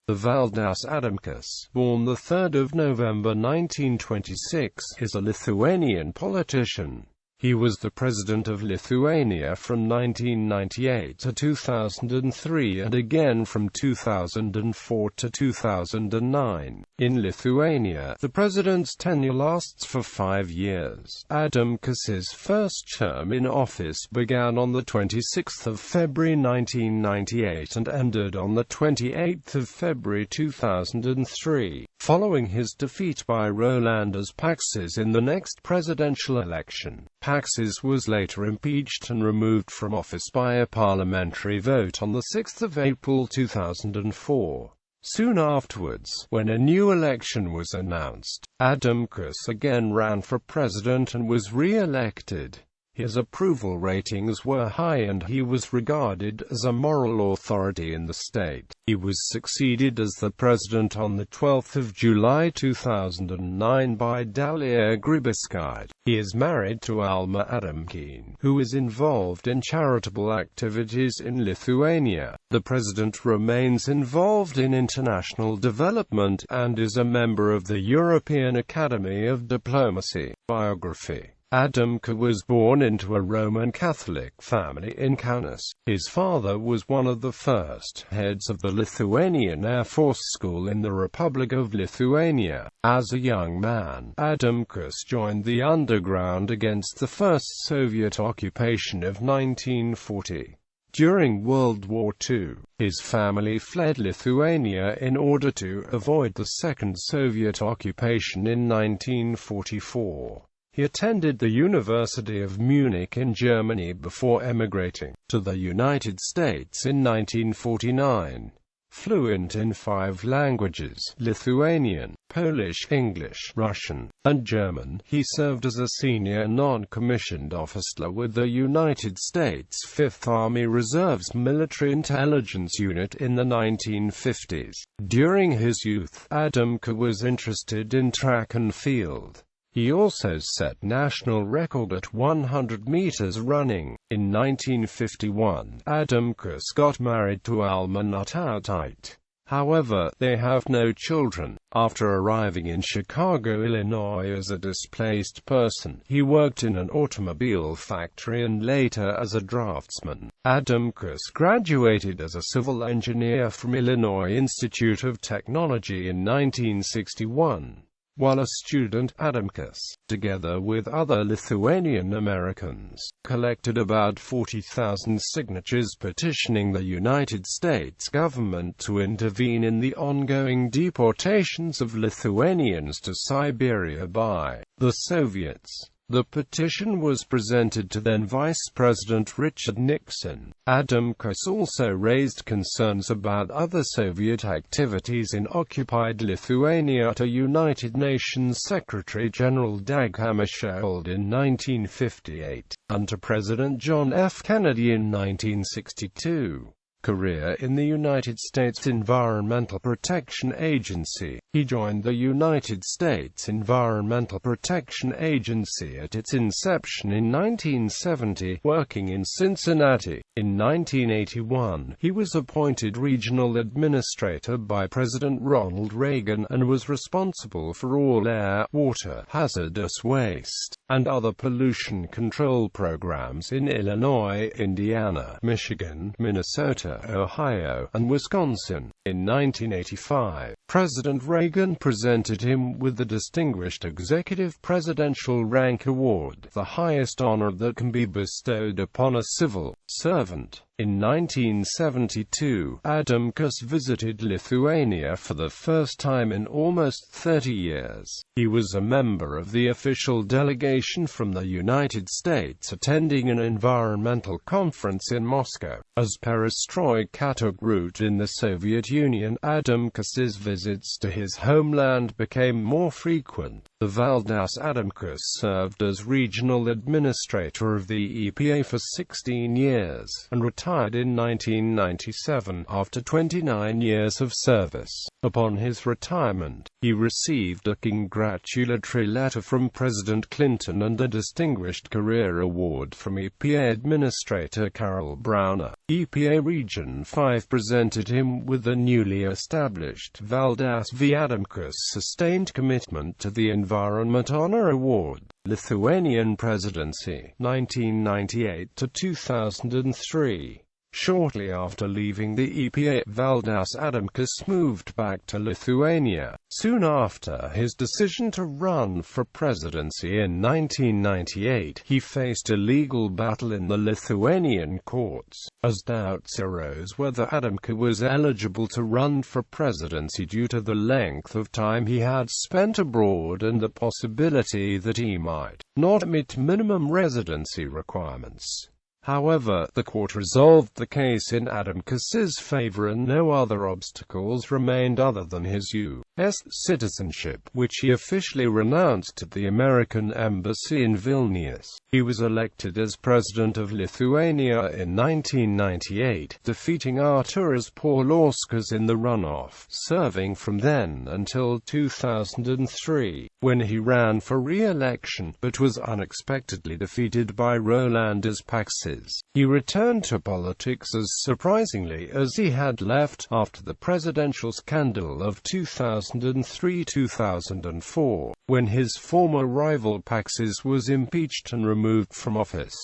The Valdas Adamkus, born the 3rd of November 1926, is a Lithuanian politician. He was the President of Lithuania from 1998 to 2003 and again from 2004 to 2009. In Lithuania, the president's tenure lasts for 5 years. Adamkus's first term in office began on the 26th of February 1998 and ended on the 28th of February 2003, following his defeat by Rolandas Paksas in the next presidential election. Paksas was later impeached and removed from office by a parliamentary vote on 6 April 2004. Soon afterwards, when a new election was announced, Adamkus again ran for president and was re-elected. His approval ratings were high and he was regarded as a moral authority in the state. He was succeeded as the president on 12 July 2009 by Dalia Grybauskaitė. He is married to Alma Adamkienė, who is involved in charitable activities in Lithuania. The president remains involved in international development and is a member of the European Academy of Diplomacy. Biography. Adamkus was born into a Roman Catholic family in Kaunas. His father was one of the first heads of the Lithuanian Air Force School in the Republic of Lithuania. As a young man, Adamkus joined the underground against the first Soviet occupation of 1940. During World War II, his family fled Lithuania in order to avoid the second Soviet occupation in 1944. He attended the University of Munich in Germany before emigrating to the United States in 1949. Fluent in 5 languages, Lithuanian, Polish, English, Russian, and German, he served as a senior non-commissioned officer with the United States 5th Army Reserve's Military Intelligence Unit in the 1950s. During his youth, Adamkus was interested in track and field. He also set national record at 100 meters running. In 1951, Adamkus got married to Alma Adamkienė. However, they have no children. After arriving in Chicago, Illinois as a displaced person, he worked in an automobile factory and later as a draftsman. Adamkus graduated as a civil engineer from Illinois Institute of Technology in 1961. While a student, Adamkus, together with other Lithuanian Americans, collected about 40,000 signatures petitioning the United States government to intervene in the ongoing deportations of Lithuanians to Siberia by the Soviets. The petition was presented to then Vice President Richard Nixon. Adamkus also raised concerns about other Soviet activities in occupied Lithuania to United Nations Secretary-General Dag Hammarskjöld in 1958, and to President John F. Kennedy in 1962. Career in the United States Environmental Protection Agency. He joined the United States Environmental Protection Agency at its inception in 1970, working in Cincinnati. In 1981, he was appointed regional administrator by President Ronald Reagan and was responsible for all air, water, hazardous waste, and other pollution control programs in Illinois, Indiana, Michigan, Minnesota, Ohio, and Wisconsin. In 1985, President Reagan presented him with the Distinguished Executive Presidential Rank Award, the highest honor that can be bestowed upon a civil servant. In 1972, Adamkus visited Lithuania for the first time in almost 30 years. He was a member of the official delegation from the United States attending an environmental conference in Moscow. As perestroika took root in the Soviet Union, Adamkus's visits to his homeland became more frequent. The Valdas Adamkus served as regional administrator of the EPA for 16 years, and retired retired in 1997, after 29 years of service. Upon his retirement, he received a congratulatory letter from President Clinton and a Distinguished Career Award from EPA Administrator Carol Browner. EPA Region 5 presented him with the newly established Valdas Adamkus Sustained Commitment to the Environment Honor Award. Lithuanian Presidency, 1998 to 2003. Shortly after leaving the EPA, Valdas Adamkus moved back to Lithuania. Soon after his decision to run for presidency in 1998, he faced a legal battle in the Lithuanian courts, as doubts arose whether Adamkus was eligible to run for presidency due to the length of time he had spent abroad and the possibility that he might not meet minimum residency requirements. However, the court resolved the case in Adamkus's favor and no other obstacles remained other than his U.S. citizenship, which he officially renounced at the American Embassy in Vilnius. He was elected as President of Lithuania in 1998, defeating Artūras Paulauskas in the runoff, serving from then until 2003, when he ran for re-election, but was unexpectedly defeated by Rolandas Paksas. He returned to politics as surprisingly as he had left, after the presidential scandal of 2003-2004, when his former rival Paksas was impeached and removed from office.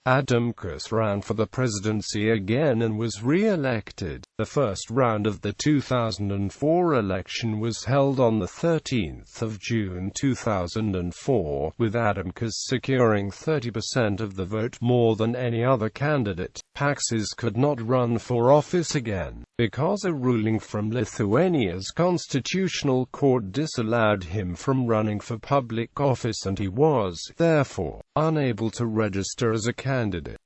Adamkus ran for the presidency again and was re-elected. The first round of the 2004 election was held on 13 June 2004, with Adamkus securing 30% of the vote, more than any other candidate. Paksas could not run for office again, because a ruling from Lithuania's constitutional court disallowed him from running for public office and he was, therefore, unable to register as a candidate.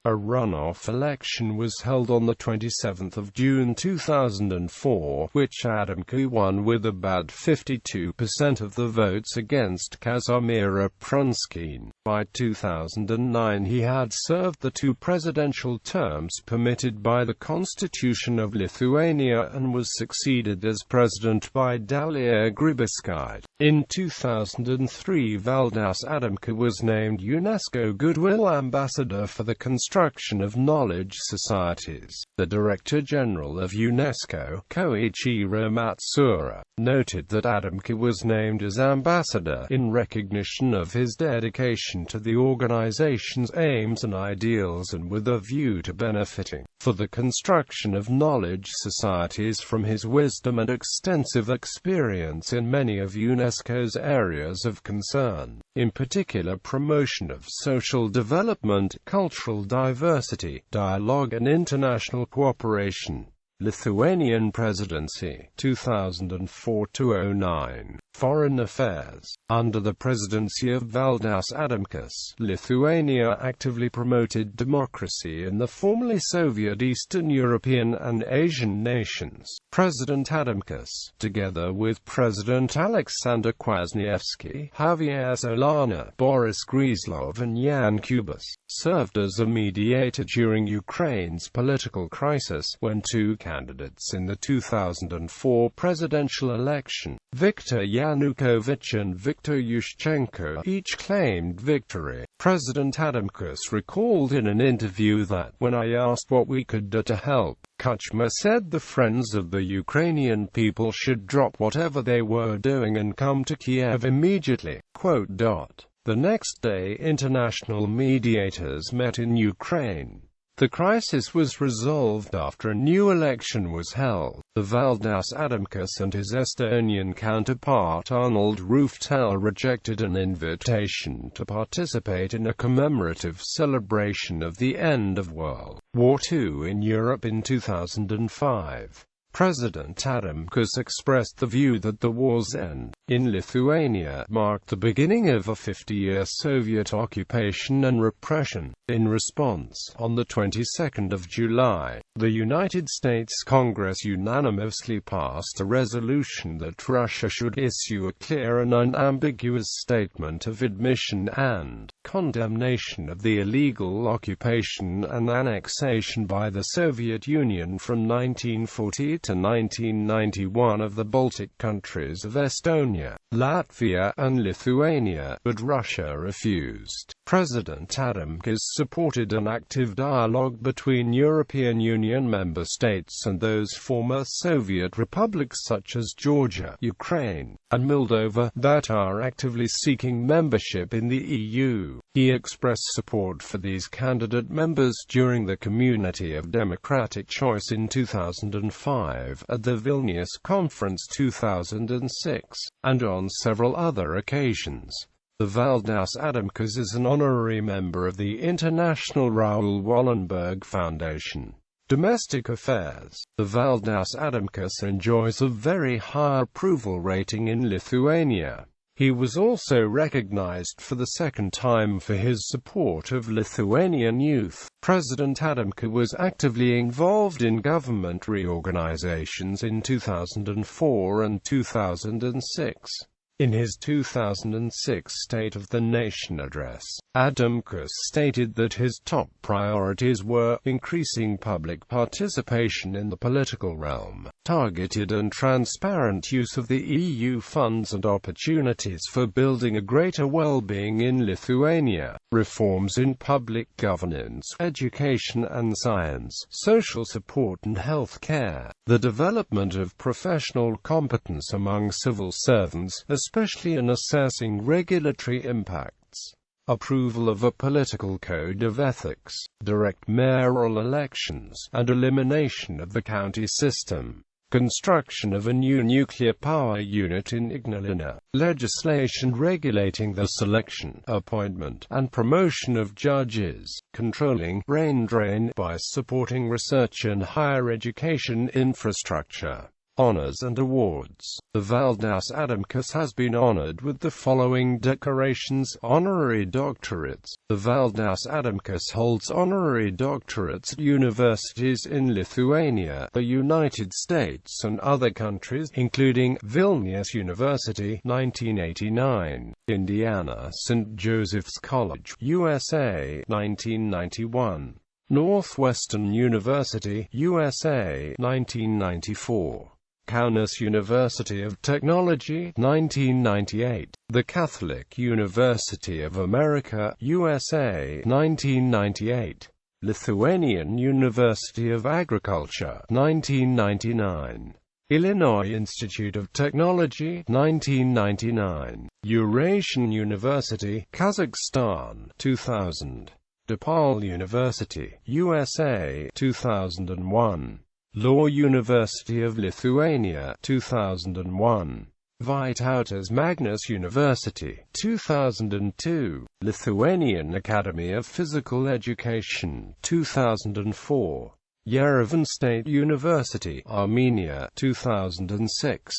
A runoff election was held on 27 June 2004, which Adamkus won with about 52% of the votes against Kazimierz Prunskiene. By 2009 he had served the 2 presidential terms permitted by the Constitution of Lithuania and was succeeded as president by Dalia Grybauskaitė. In 2003, Valdas Adamkus was named UNESCO Goodwill Ambassador for the construction of knowledge societies. The Director General of UNESCO, Koichiro Matsuura, noted that Adamkus was named as ambassador in recognition of his dedication to the organization's aims and ideals and with a view to benefiting for the construction of knowledge societies from his wisdom and extensive experience in many of UNESCO's areas of concern, in particular promotion of social development, cultural diversity, dialogue and international cooperation. Lithuanian Presidency, 2004-09. Foreign Affairs. Under the presidency of Valdas Adamkus, Lithuania actively promoted democracy in the formerly Soviet Eastern European and Asian nations. President Adamkus, together with President Alexander Kwasniewski, Javier Solana, Boris Gryzlov and Jan Kubas, served as a mediator during Ukraine's political crisis, when 2 candidates in the 2004 presidential election, Viktor Yanukovych and Viktor Yushchenko, each claimed victory. President Adamkus recalled in an interview that, "When I asked what we could do to help, Kuchma said the friends of the Ukrainian people should drop whatever they were doing and come to Kiev immediately." The next day, international mediators met in Ukraine. The crisis was resolved after a new election was held. The Valdas Adamkus and his Estonian counterpart Arnold Rüütel rejected an invitation to participate in a commemorative celebration of the end of World War II in Europe in 2005. President Adamkus expressed the view that the war's end in Lithuania marked the beginning of a 50-year Soviet occupation and repression. In response, on the 22nd of July, The United States Congress unanimously passed a resolution that Russia should issue a clear and unambiguous statement of admission and condemnation of the illegal occupation and annexation by the Soviet Union from 1940 to 1991 of the Baltic countries of Estonia, Latvia and Lithuania, but Russia refused. President Adamkus supported an active dialogue between European Union member states and those former Soviet republics such as Georgia, Ukraine, and Moldova, that are actively seeking membership in the EU. He expressed support for these candidate members during the Community of Democratic Choice in 2005, at the Vilnius Conference 2006, and on several other occasions. The Valdas Adamkus is an honorary member of the International Raoul Wallenberg Foundation. Domestic affairs. The Valdas Adamkus enjoys a very high approval rating in Lithuania. He was also recognized for the second time for his support of Lithuanian youth. President Adamkus was actively involved in government reorganizations in 2004 and 2006. In his 2006 State of the Nation address, Adamkus stated that his top priorities were increasing public participation in the political realm, targeted and transparent use of the EU funds and opportunities for building a greater well-being in Lithuania, reforms in public governance, education and science, social support and health care, the development of professional competence among civil servants, especially in assessing regulatory impacts, approval of a political code of ethics, direct mayoral elections, and elimination of the county system, construction of a new nuclear power unit in Ignalina, legislation regulating the selection, appointment, and promotion of judges, controlling brain drain by supporting research and higher education infrastructure. Honors and awards. The Valdas Adamkus has been honored with the following decorations: honorary doctorates. The Valdas Adamkus holds honorary doctorates at universities in Lithuania, the United States and other countries, including Vilnius University, 1989, Indiana St. Joseph's College, USA, 1991, Northwestern University, USA, 1994. Kaunas University of Technology, 1998, the Catholic University of America, USA, 1998, Lithuanian University of Agriculture, 1999, Illinois Institute of Technology, 1999, Eurasian University, Kazakhstan, 2000, DePaul University, USA, 2001. Law University of Lithuania, 2001. Vytautas Magnus University, 2002. Lithuanian Academy of Physical Education, 2004. Yerevan State University, Armenia, 2006.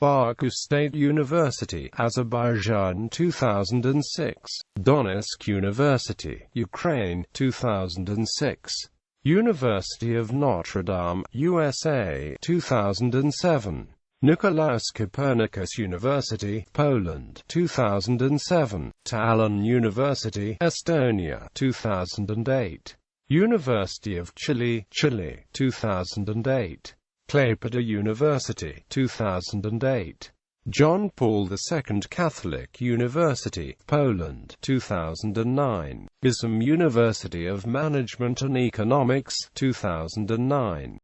Baku State University, Azerbaijan, 2006. Donetsk University, Ukraine, 2006. University of Notre Dame, USA, 2007. Nicolaus Copernicus University, Poland, 2007. Tallinn University, Estonia, 2008. University of Chile, Chile, 2008. Klaipėda University, 2008. John Paul II Catholic University, Poland, 2009. ISM University of Management and Economics, 2009.